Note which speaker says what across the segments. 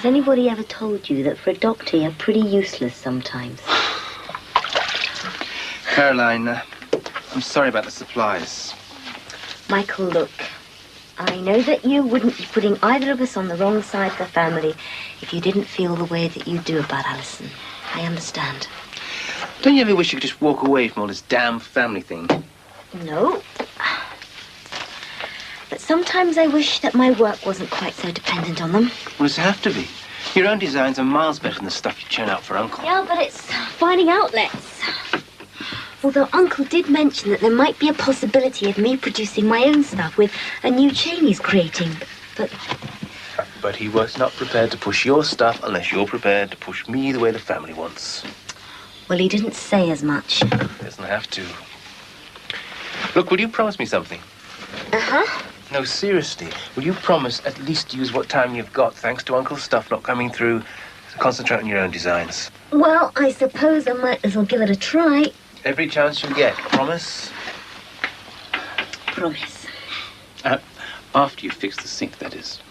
Speaker 1: Has anybody ever told you that for a doctor you're pretty useless sometimes?
Speaker 2: Caroline, I'm sorry about the supplies.
Speaker 1: Michael, look. I know that you wouldn't be putting either of us on the wrong side of the family if you didn't feel the way that you do about Alison. I understand.
Speaker 2: Don't you ever wish you could just walk away from all this damn family thing?
Speaker 1: No. But sometimes I wish that my work wasn't quite so dependent on them.
Speaker 2: Well, does it have to be? Your own designs are miles better than the stuff you churn out for Uncle.
Speaker 1: Yeah, but it's finding outlets. Although Uncle did mention that there might be a possibility of me producing my own stuff with a new chain he's creating, but...
Speaker 2: But he was not prepared to push your stuff unless you're prepared to push me the way the family wants.
Speaker 1: Well, he didn't say as much.
Speaker 2: He doesn't have to. Look, will you promise me something?
Speaker 1: Uh-huh.
Speaker 2: No, seriously. Will you promise at least use what time you've got, thanks to Uncle's stuff not coming through, to concentrate on your own designs?
Speaker 1: Well, I suppose I might as well give it a try.
Speaker 2: Every chance you get. Promise?
Speaker 1: Promise.
Speaker 2: After you fix the sink, that is.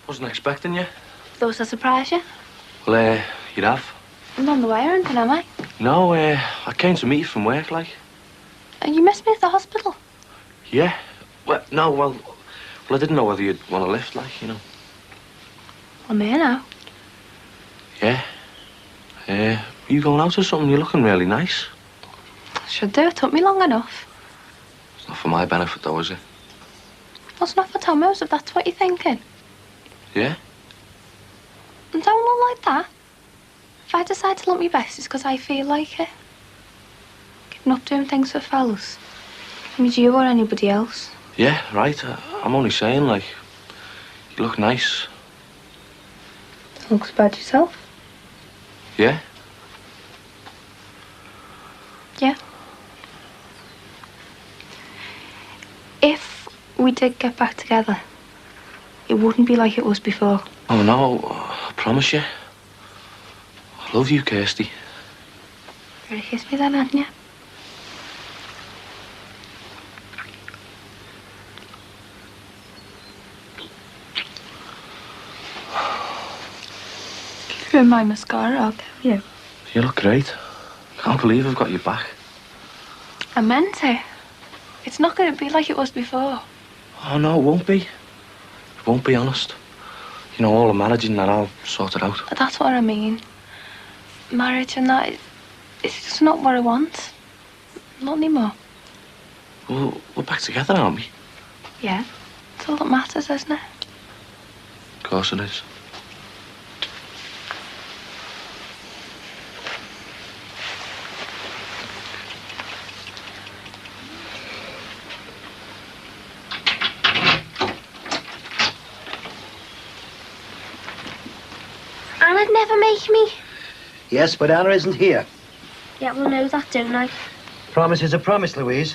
Speaker 3: Wasn't expecting you.
Speaker 4: Thought I'd surprise you?
Speaker 3: Well, you'd have.
Speaker 4: I'm on the way or anything, am I?
Speaker 3: No, I came to meet you from work, like.
Speaker 4: You missed me at the hospital?
Speaker 3: Yeah. Well, no, well, I didn't know whether you'd want a lift, like, you know.
Speaker 4: I'm here now.
Speaker 3: Yeah. You going out or something? You're looking really nice.
Speaker 4: Should do. It took me long enough.
Speaker 3: It's not for my benefit, though, is it?
Speaker 4: Well, it's not for Tomo's, if that's what you're thinking.
Speaker 3: Yeah?
Speaker 4: And don't look like that. If I decide to look my best, it's because I feel like it. Giving up doing things for fellas. I mean, you or anybody else.
Speaker 3: Yeah, right. I'm only saying, like, you look nice.
Speaker 4: Looks bad yourself?
Speaker 3: Yeah?
Speaker 4: Yeah. If we did get back together, it wouldn't be like it was before.
Speaker 3: Oh, no. I promise you. I love you, Kirsty.
Speaker 4: You already kissed me then, hadn't you? Keep doing my mascara, I'll tell you.
Speaker 3: You look great. Can't believe I've got you back.
Speaker 4: I meant it. It's not going to be like it was before.
Speaker 3: Oh, no, it won't be. It won't be, honest. You know, all the managing that I'll sort it out.
Speaker 4: That's what I mean. Marriage and that, it's just not what I want. Not anymore.
Speaker 3: Well, we're back together, aren't we?
Speaker 4: Yeah. It's all that matters, isn't it?
Speaker 3: Of course it is.
Speaker 1: Ana'd never make me.
Speaker 5: Yes, but Anna isn't here.
Speaker 1: Yeah, well, know that, don't I?
Speaker 5: Promise is a promise, Louise.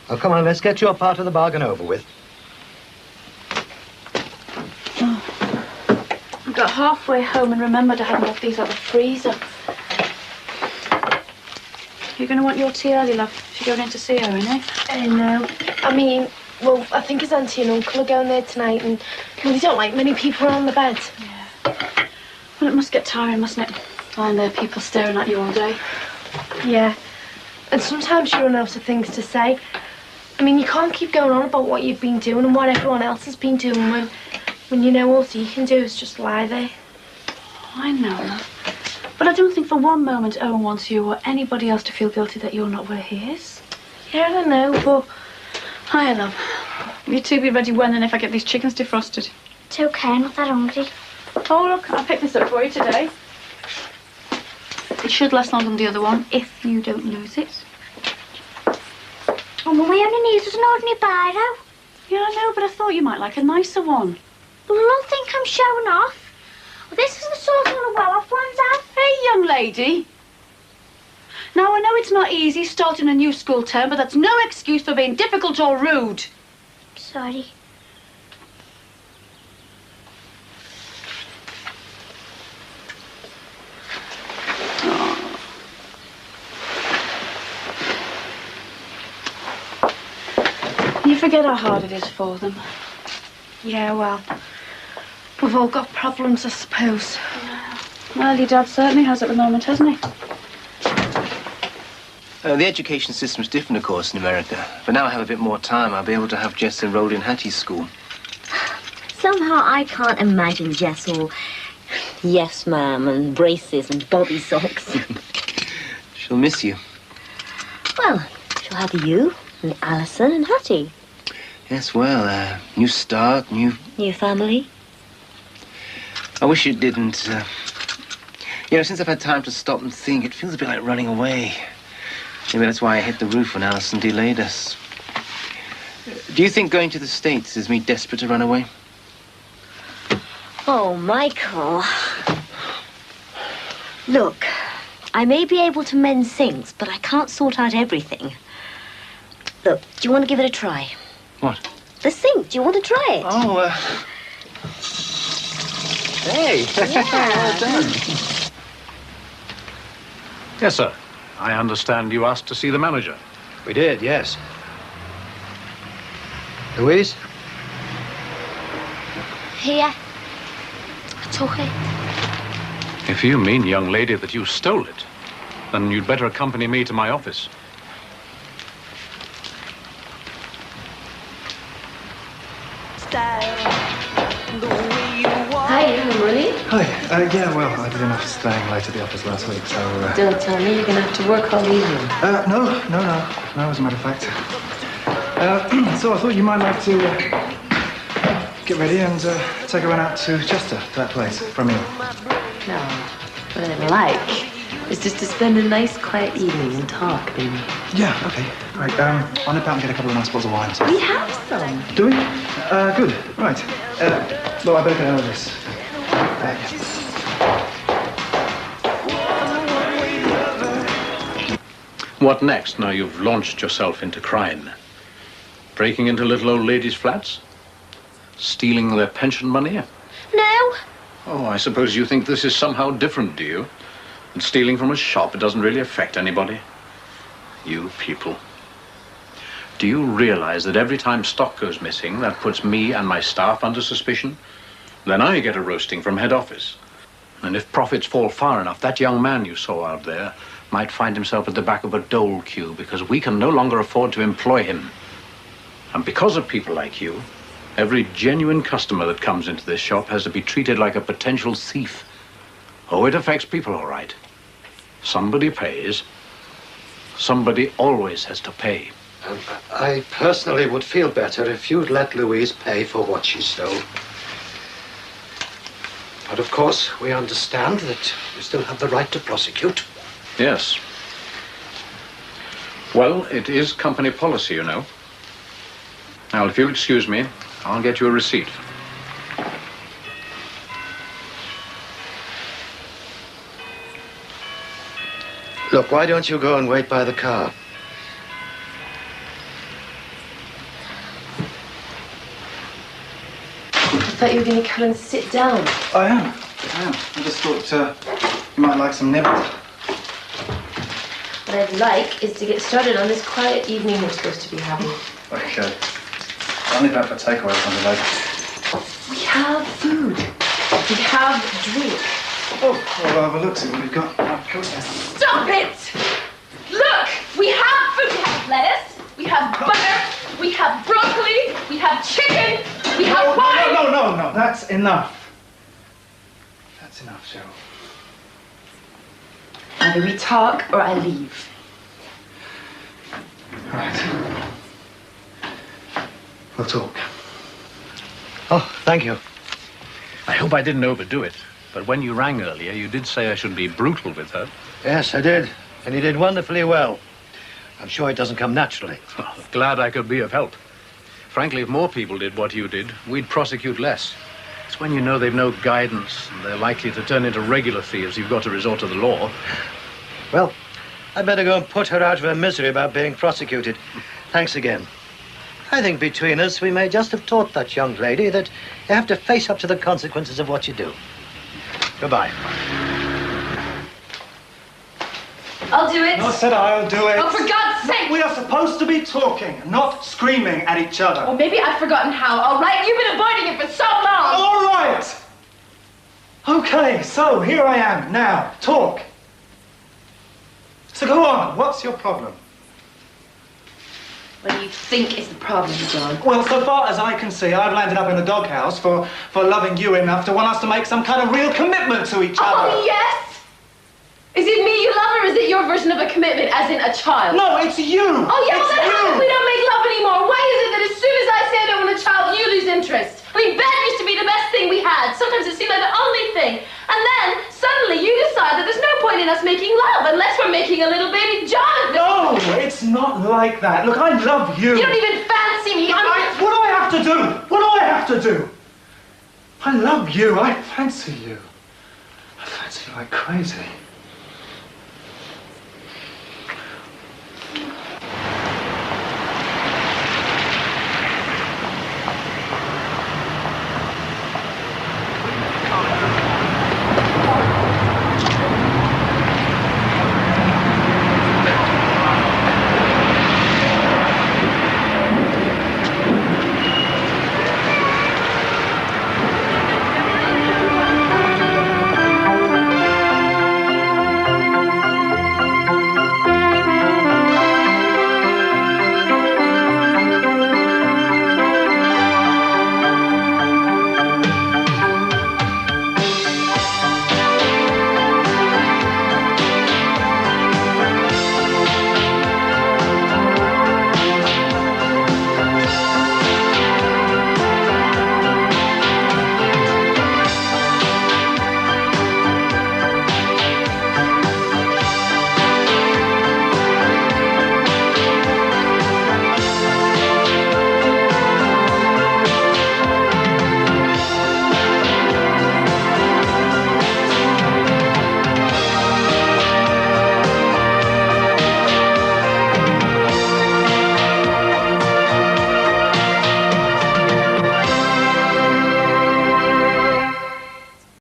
Speaker 5: Oh, come on, let's get your part of the bargain over with.
Speaker 4: I got halfway home and remembered I hadn't got these out of the freezer. You're going to want your tea early, love. You're going in to see her, innit?
Speaker 6: I know. I mean, well, I think his auntie and uncle are going there tonight, and well, they don't like many people around the bed.
Speaker 4: Yeah. Well, it must get tiring, mustn't it? Lying there, people staring at you all day.
Speaker 6: Yeah. And sometimes you run out of things to say. I mean, you can't keep going on about what you've been doing and what everyone else has been doing when you know all you can do is just lie there.
Speaker 4: I know, love.
Speaker 7: But I don't think for one moment Owen wants you or anybody else to feel guilty that you're not where he is.
Speaker 6: Yeah, I don't know, but...
Speaker 7: Hi, love. You two be ready when and if I get these chickens defrosted.
Speaker 8: It's okay, I'm not that hungry.
Speaker 7: Oh, look, I picked this up for you today. It should last longer than the other one, if you don't lose it.
Speaker 8: Oh, Mum, we only need an ordinary biro.
Speaker 7: Yeah, I know, but I thought you might like a nicer one.
Speaker 8: Well, I don't think I'm showing off. Well, this is the sort of one the well-off ones have.
Speaker 7: Hey, young lady. Now, I know it's not easy starting a new school term, but that's no excuse for being difficult or rude.
Speaker 8: Sorry.
Speaker 7: You forget how hard it is for them.
Speaker 6: Yeah, well, we've all got problems, I suppose.
Speaker 7: Well, your dad certainly has at the moment, hasn't he?
Speaker 2: The education system's different, of course, in America. But now I have a bit more time. I'll be able to have Jess enrolled in Hattie's school.
Speaker 1: Somehow I can't imagine Jess all yes, ma'am, and braces and bobby socks.
Speaker 2: She'll miss you.
Speaker 1: Well, she'll have you and Alison and Hattie.
Speaker 2: Yes, well, new start, new
Speaker 1: family.
Speaker 2: I wish it didn't. You know, since I've had time to stop and think, it feels a bit like running away. Maybe that's why I hit the roof when Alison delayed us. Do you think going to the States is me desperate to run away?
Speaker 1: Oh, Michael. Look, I may be able to mend sinks, but I can't sort out everything. Look, do you want to give it a try?
Speaker 2: What?
Speaker 1: The sink. Do you want to try it?
Speaker 2: Oh, Hey!
Speaker 1: Yeah.
Speaker 2: Well done.
Speaker 9: Yes, sir. I understand you asked to see the manager.
Speaker 5: We did, yes. Louise?
Speaker 8: Here. I took it.
Speaker 9: If you mean, young lady, that you stole it, then you'd better accompany me to my office.
Speaker 1: Hi, Emily.
Speaker 10: Hi. Yeah, well, I did enough staying late at the office last week, so...
Speaker 1: Don't tell me you're going to have to work all evening.
Speaker 10: No, as a matter of fact. So I thought you might like to get ready and take a run out to Chester, to that place, for a meal.
Speaker 1: No, what I'd like is just to spend a nice, quiet evening and talk, baby.
Speaker 10: Yeah, okay. Right, I'll nip out and get a couple of nice bottles of wine. So.
Speaker 1: We have some.
Speaker 10: Do we? Good. Right. Well, I better get out of this.
Speaker 9: What next, now you've launched yourself into crime? Breaking into little old ladies' flats? Stealing their pension money?
Speaker 8: No.
Speaker 9: Oh, I suppose you think this is somehow different, do you? And stealing from a shop, it doesn't really affect anybody. You people. Do you realize that every time stock goes missing, that puts me and my staff under suspicion? Then I get a roasting from head office. And if profits fall far enough, that young man you saw out there might find himself at the back of a dole queue because we can no longer afford to employ him. And because of people like you, every genuine customer that comes into this shop has to be treated like a potential thief. Oh, it affects people, all right. Somebody pays. Somebody always has to pay.
Speaker 5: I personally would feel better if you'd let Louise pay for what she stole. But of course, we understand that you still have the right to prosecute.
Speaker 9: Yes. Well, it is company policy, you know. Now, if you'll excuse me, I'll get you a receipt.
Speaker 5: Look, why don't you go and wait by the car?
Speaker 6: I thought you were going to come and sit down.
Speaker 10: I am. I just thought you might like some nibbles.
Speaker 6: What I'd like is to get started on this quiet evening we're supposed to be having.
Speaker 10: Okay. I'll nip out for takeaway or something later.
Speaker 6: We have food. We have drink.
Speaker 10: Oh, well, I'll have a look, see what we've got.
Speaker 6: Stop it! Look! We have food. We have lettuce. We have butter. We have broccoli. We have chicken. We have wine.
Speaker 10: No. That's enough. That's enough, Cheryl.
Speaker 6: Either we talk or I leave.
Speaker 10: All right. We'll talk.
Speaker 5: Oh, thank you.
Speaker 9: I hope I didn't overdo it, but when you rang earlier, you did say I should be brutal with her.
Speaker 5: Yes, I did. And you did wonderfully well. I'm sure it doesn't come naturally.
Speaker 9: Well, glad I could be of help. Frankly, if more people did what you did, we'd prosecute less. It's when you know they've no guidance and they're likely to turn into regular thieves you've got to resort to the law.
Speaker 5: Well, I'd better go and put her out of her misery about being prosecuted. Thanks again. I think between us, we may just have taught that young lady that you have to face up to the consequences of what you do. Goodbye.
Speaker 6: I'll do it.
Speaker 10: No, said I'll do it.
Speaker 6: Oh, for God's sake!
Speaker 10: We are supposed to be talking, not screaming at each other.
Speaker 6: Well, maybe I've forgotten how. All right, you've been avoiding it for so long.
Speaker 10: All right. Okay, so here I am now. Talk. So go on. What's your problem?
Speaker 6: What do you think is the problem, John?
Speaker 10: Well, so far as I can see, I've landed up in the doghouse for loving you enough to want us to make some kind of real commitment to each other.
Speaker 6: Oh, yes? Is it me you love, or is it your version of a commitment, as in a child?
Speaker 10: No, it's you!
Speaker 6: Oh, yeah, well,
Speaker 10: it's
Speaker 6: then how come
Speaker 10: you.
Speaker 6: we don't make love anymore? Why is it that as soon as I say I don't want a child, you lose interest? I mean, bed used to be the best thing we had. Sometimes it seemed like the only thing. And then, suddenly, you decide that there's no point in us making love unless we're making a little baby Jonathan.
Speaker 10: No, it's not like that. Look, I love you.
Speaker 6: You don't even fancy me.
Speaker 10: What do I have to do? What do I have to do? I love you. I fancy you. I fancy you like crazy.